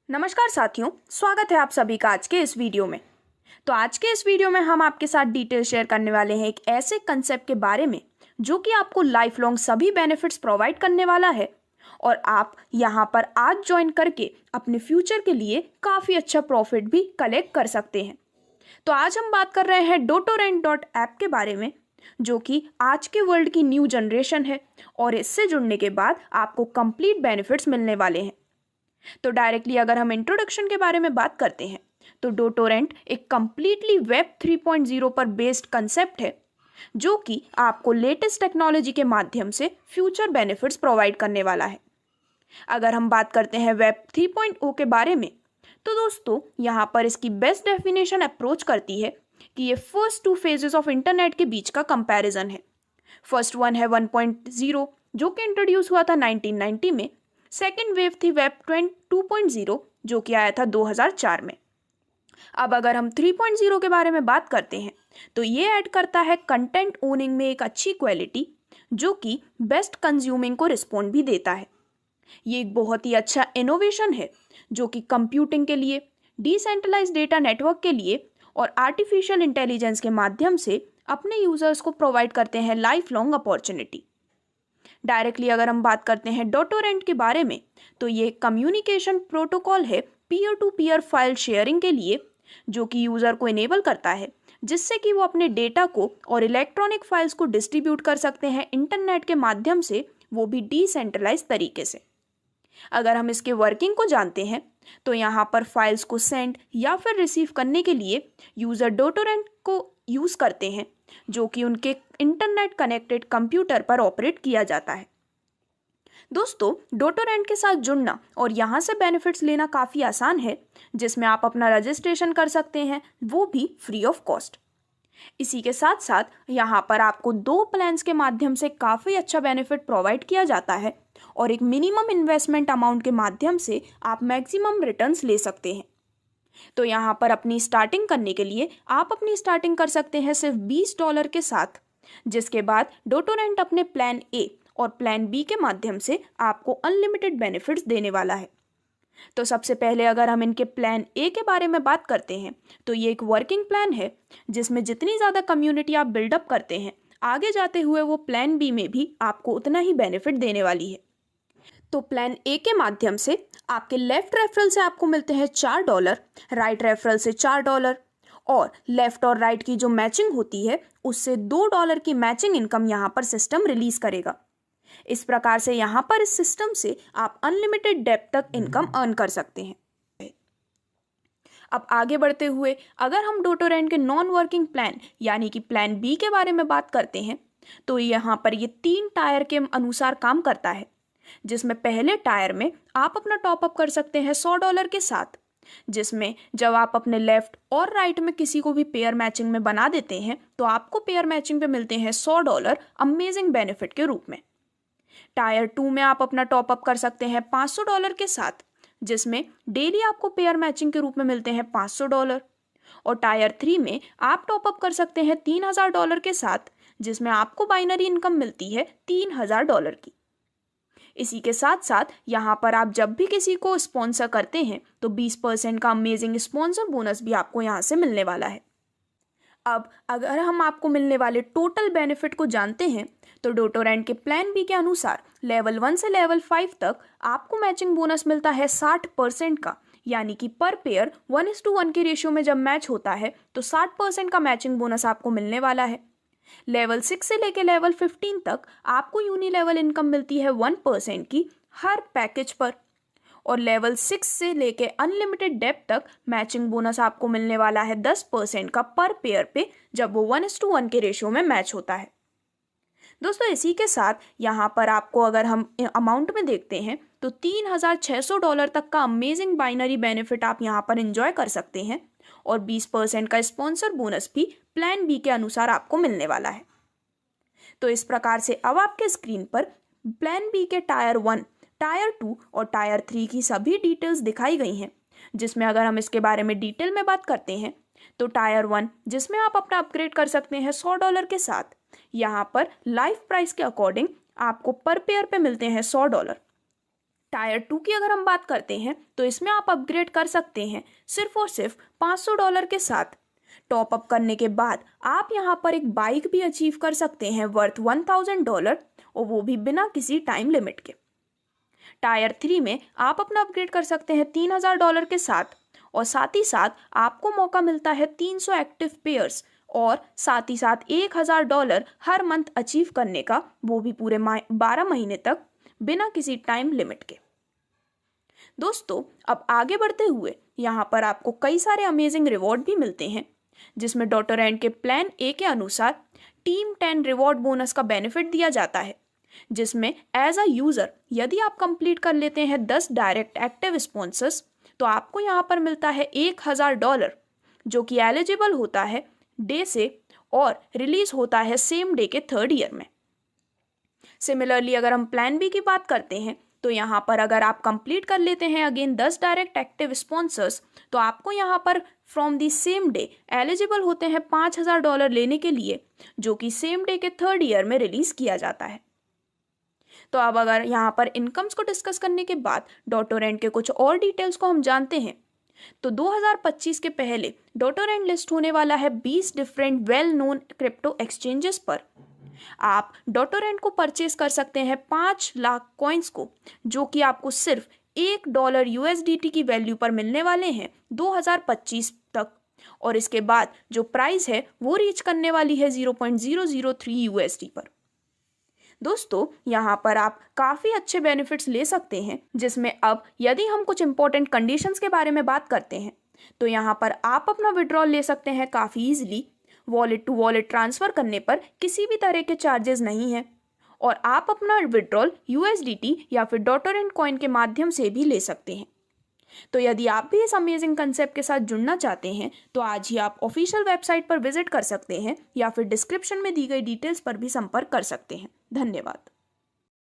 नमस्कार साथियों, स्वागत है आप सभी का आज के इस वीडियो में। तो आज के इस वीडियो में हम आपके साथ डिटेल शेयर करने वाले हैं एक ऐसे कंसेप्ट के बारे में जो कि आपको लाइफ लॉन्ग सभी बेनिफिट्स प्रोवाइड करने वाला है और आप यहां पर आज ज्वाइन करके अपने फ्यूचर के लिए काफ़ी अच्छा प्रॉफिट भी कलेक्ट कर सकते हैं। तो आज हम बात कर रहे हैं dotorent.app के बारे में, जो कि आज के वर्ल्ड की न्यू जनरेशन है और इससे जुड़ने के बाद आपको कंप्लीट बेनिफिट्स मिलने वाले हैं। तो डायरेक्टली अगर हम इंट्रोडक्शन के बारे में बात करते हैं तो डोटोरेंट एक कंप्लीटली वेब 3.0 पर बेस्ड कंसेप्ट है जो कि आपको लेटेस्ट टेक्नोलॉजी के माध्यम से फ्यूचर बेनिफिट्स प्रोवाइड करने वाला है। अगर हम बात करते हैं वेब 3.0 के बारे में तो दोस्तों यहाँ पर इसकी बेस्ट डेफिनेशन अप्रोच करती है कि ये first two phases of internet के बीच का कंपैरिजन है। फर्स्ट वन है 1.0 जो कि इंट्रोड्यूस हुआ था 1990 में। सेकेंड वेव थी वेब 2.0 जो कि आया था 2004 में। अब अगर हम 3.0 के बारे में बात करते हैं तो ये ऐड करता है कंटेंट ओनिंग में एक अच्छी क्वालिटी जो कि बेस्ट कंज्यूमिंग को रिस्पॉन्ड भी देता है। ये एक बहुत ही अच्छा इनोवेशन है जो कि कंप्यूटिंग के लिए, डिसेंट्रलाइज्ड डेटा नेटवर्क के लिए और आर्टिफिशियल इंटेलिजेंस के माध्यम से अपने यूजर्स को प्रोवाइड करते हैं लाइफ लॉन्ग अपॉर्चुनिटी। डायरेक्टली अगर हम बात करते हैं डोटोरेंट के बारे में तो ये कम्युनिकेशन प्रोटोकॉल है peer to peer file sharing के लिए, जो कि यूज़र को इनेबल करता है जिससे कि वो अपने डेटा को और इलेक्ट्रॉनिक फाइल्स को डिस्ट्रीब्यूट कर सकते हैं इंटरनेट के माध्यम से, वो भी डिसेंट्रलाइज तरीके से। अगर हम इसके वर्किंग को जानते हैं तो यहाँ पर फाइल्स को सेंड या फिर रिसीव करने के लिए यूज़र डोटोरेंट को यूज़ करते हैं जो कि उनके इंटरनेट कनेक्टेड कंप्यूटर पर ऑपरेट किया जाता है। दोस्तों, डोटोरेंट के साथ जुड़ना और यहाँ से बेनिफिट्स लेना काफ़ी आसान है, जिसमें आप अपना रजिस्ट्रेशन कर सकते हैं, वो भी फ्री ऑफ कॉस्ट। इसी के साथ साथ यहाँ पर आपको 2 प्लान्स के माध्यम से काफ़ी अच्छा बेनिफिट प्रोवाइड किया जाता है और एक मिनिमम इन्वेस्टमेंट अमाउंट के माध्यम से आप मैक्सिमम रिटर्न्स ले सकते हैं। तो यहाँ पर अपनी स्टार्टिंग करने के लिए आप अपनी स्टार्टिंग कर सकते हैं सिर्फ $20 के साथ, जिसके बाद डोटोरेंट अपने प्लान ए और प्लान बी के माध्यम से आपको अनलिमिटेड बेनिफिट्स देने वाला है। तो सबसे पहले अगर हम इनके प्लान ए के बारे में बात करते हैं तो ये एक वर्किंग प्लान है जिसमें जितनी ज़्यादा कम्युनिटी आप बिल्डअप करते हैं, आगे जाते हुए वो प्लान बी में भी आपको उतना ही बेनिफिट देने वाली है। तो प्लान ए के माध्यम से आपके लेफ्ट रेफरल से आपको मिलते हैं $4, राइट रेफरल से $4 और लेफ्ट और राइट की जो मैचिंग होती है उससे $2 की मैचिंग इनकम यहाँ पर सिस्टम रिलीज करेगा। इस प्रकार से यहाँ पर इस सिस्टम से आप अनलिमिटेड डेप्थ तक इनकम अर्न कर सकते हैं। अब आगे बढ़ते हुए अगर हम डोटोरेंट के नॉन वर्किंग प्लान यानी कि प्लान बी के बारे में बात करते हैं तो यहाँ पर ये 3 टायर के अनुसार काम करता है, जिसमें पहले टायर में आप अपना टॉपअप कर सकते हैं $100 के साथ, जिसमें जब आप अपने लेफ्ट और राइट में किसी को भी पेयर मैचिंग में बना देते हैं तो आपको पेयर मैचिंग पे मिलते हैं $100 अमेजिंग बेनिफिट के रूप में। टायर 2 में आप अपना टॉपअप कर सकते हैं $500 के साथ, जिसमें डेली आपको पेयर मैचिंग के रूप में मिलते हैं $500। और टायर 3 में आप टॉपअप कर सकते हैं $3000 के साथ, जिसमें आपको बाइनरी इनकम मिलती है $3000 की। इसी के साथ साथ यहाँ पर आप जब भी किसी को स्पॉन्सर करते हैं तो 20% का अमेजिंग स्पॉन्सर बोनस भी आपको यहाँ से मिलने वाला है। अब अगर हम आपको मिलने वाले टोटल बेनिफिट को जानते हैं तो डोटोरेंट के प्लान बी के अनुसार लेवल 1 से लेवल 5 तक आपको मैचिंग बोनस मिलता है 60% का, यानी कि पर पेयर 1:1 के रेशियो में जब मैच होता है तो 60% का मैचिंग बोनस आपको मिलने वाला है। लेवल 6 से लेकर लेवल 15 तक आपको यूनिलेवल इनकम मिलती है 1% की हर पैकेज पर और लेवल 6 से लेके अनलिमिटेड डेप्थ तक मैचिंग बोनस आपको मिलने वाला है 10% का पर पेयर पे, जब वो 1:1 के रेशियो में मैच होता है। दोस्तों, इसी के साथ यहाँ पर आपको अगर हम अमाउंट में देखते हैं तो $3600 तक का अमेजिंग बाइनरी बेनिफिट आप यहाँ पर एंजॉय कर सकते हैं और 20% का स्पॉन्सर बोनस भी प्लान बी के अनुसार आपको मिलने वाला है। तो इस प्रकार से अब आपके स्क्रीन पर प्लान बी के टायर 1, टायर 2 और टायर 3 की सभी डिटेल्स दिखाई गई हैं, जिसमें अगर हम इसके बारे में डिटेल में बात करते हैं तो टायर 1 जिसमें आप अपना अपग्रेड कर सकते हैं $100 के साथ, यहाँ पर लाइफ प्राइस के अकॉर्डिंग आपको पर पेयर पे मिलते हैं $100। टायर 2 की अगर हम बात करते हैं तो इसमें आप अपग्रेड कर सकते हैं सिर्फ और सिर्फ $500 के साथ। टॉप अप करने के बाद आप यहाँ पर एक बाइक भी अचीव कर सकते हैं वर्थ $1000, और वो भी बिना किसी टाइम लिमिट के। टायर 3 में आप अपना अपग्रेड कर सकते हैं $3000 के साथ, और साथ ही साथ आपको मौका मिलता है 300 एक्टिव पेयर्स और साथ ही साथ $1000 हर मंथ अचीव करने का, वो भी पूरे 12 महीने तक बिना किसी टाइम लिमिट के। दोस्तों अब आगे बढ़ते हुए यहाँ पर आपको कई सारे अमेजिंग रिवॉर्ड भी मिलते हैं, जिसमें डॉटर एंड के प्लान ए के अनुसार टीम 10 रिवॉर्ड बोनस का बेनिफिट दिया जाता है, जिसमें एज अ यूजर यदि आप कंप्लीट कर लेते हैं 10 डायरेक्ट एक्टिव स्पॉन्सर्स तो आपको यहाँ पर मिलता है $1000, जो कि एलिजिबल होता है डे से और रिलीज होता है सेम डे के 3rd ईयर में। सिमिलरली अगर हम प्लान बी की बात करते हैं तो यहाँ पर अगर आप कंप्लीट कर लेते हैं अगेन 10 डायरेक्ट एक्टिव स्पॉन्सर्स तो आपको यहाँ पर from the same day eligible होते हैं $5000 लेने के लिए, जो कि सेम डे के 3rd ईयर में रिलीज किया जाता है। तो अब अगर यहाँ पर इनकम्स को डिस्कस करने के बाद डॉटर एंड के कुछ और डिटेल्स को हम जानते हैं तो 2025 के पहले डॉटर एंड लिस्ट होने वाला है 20 different well known crypto exchanges पर। आप डॉटर एंड को परचेज कर सकते हैं 5 लाख कॉइन्स को, जो कि आपको सिर्फ $1 USDT की वैल्यू पर मिलने वाले हैं 2025 तक, और इसके बाद जो प्राइस है वो रीच करने वाली है 0.003 USD पर। दोस्तों यहाँ पर आप काफ़ी अच्छे बेनिफिट्स ले सकते हैं, जिसमें अब यदि हम कुछ इंपॉर्टेंट कंडीशंस के बारे में बात करते हैं तो यहाँ पर आप अपना विड्रॉल ले सकते हैं काफ़ी easily. Wallet to wallet transfer करने पर किसी भी तरह के चार्जेस नहीं हैं, और आप अपना विड्रॉल USDT या फिर डॉटर एंड कॉइन के माध्यम से भी ले सकते हैं। तो यदि आप भी इस अमेजिंग कंसेप्ट के साथ जुड़ना चाहते हैं तो आज ही आप ऑफिशियल वेबसाइट पर विजिट कर सकते हैं या फिर डिस्क्रिप्शन में दी गई डिटेल्स पर भी संपर्क कर सकते हैं। धन्यवाद।